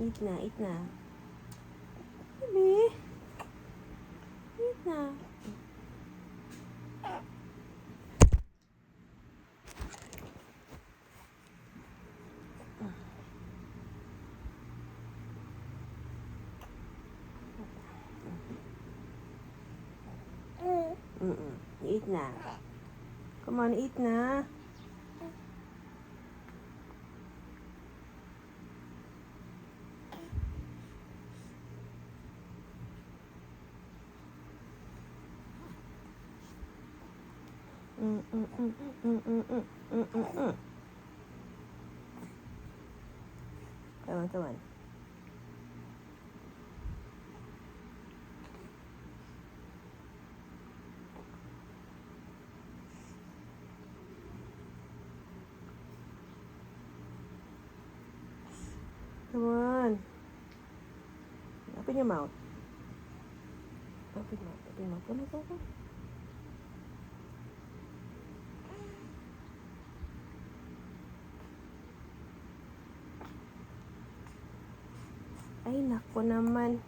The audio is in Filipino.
Eat na, eat na. Baby. Eat na. Eat na. Come on, eat na. Come on. Come on. Open your mouth. Open your mouth. Come. Ay, nako naman.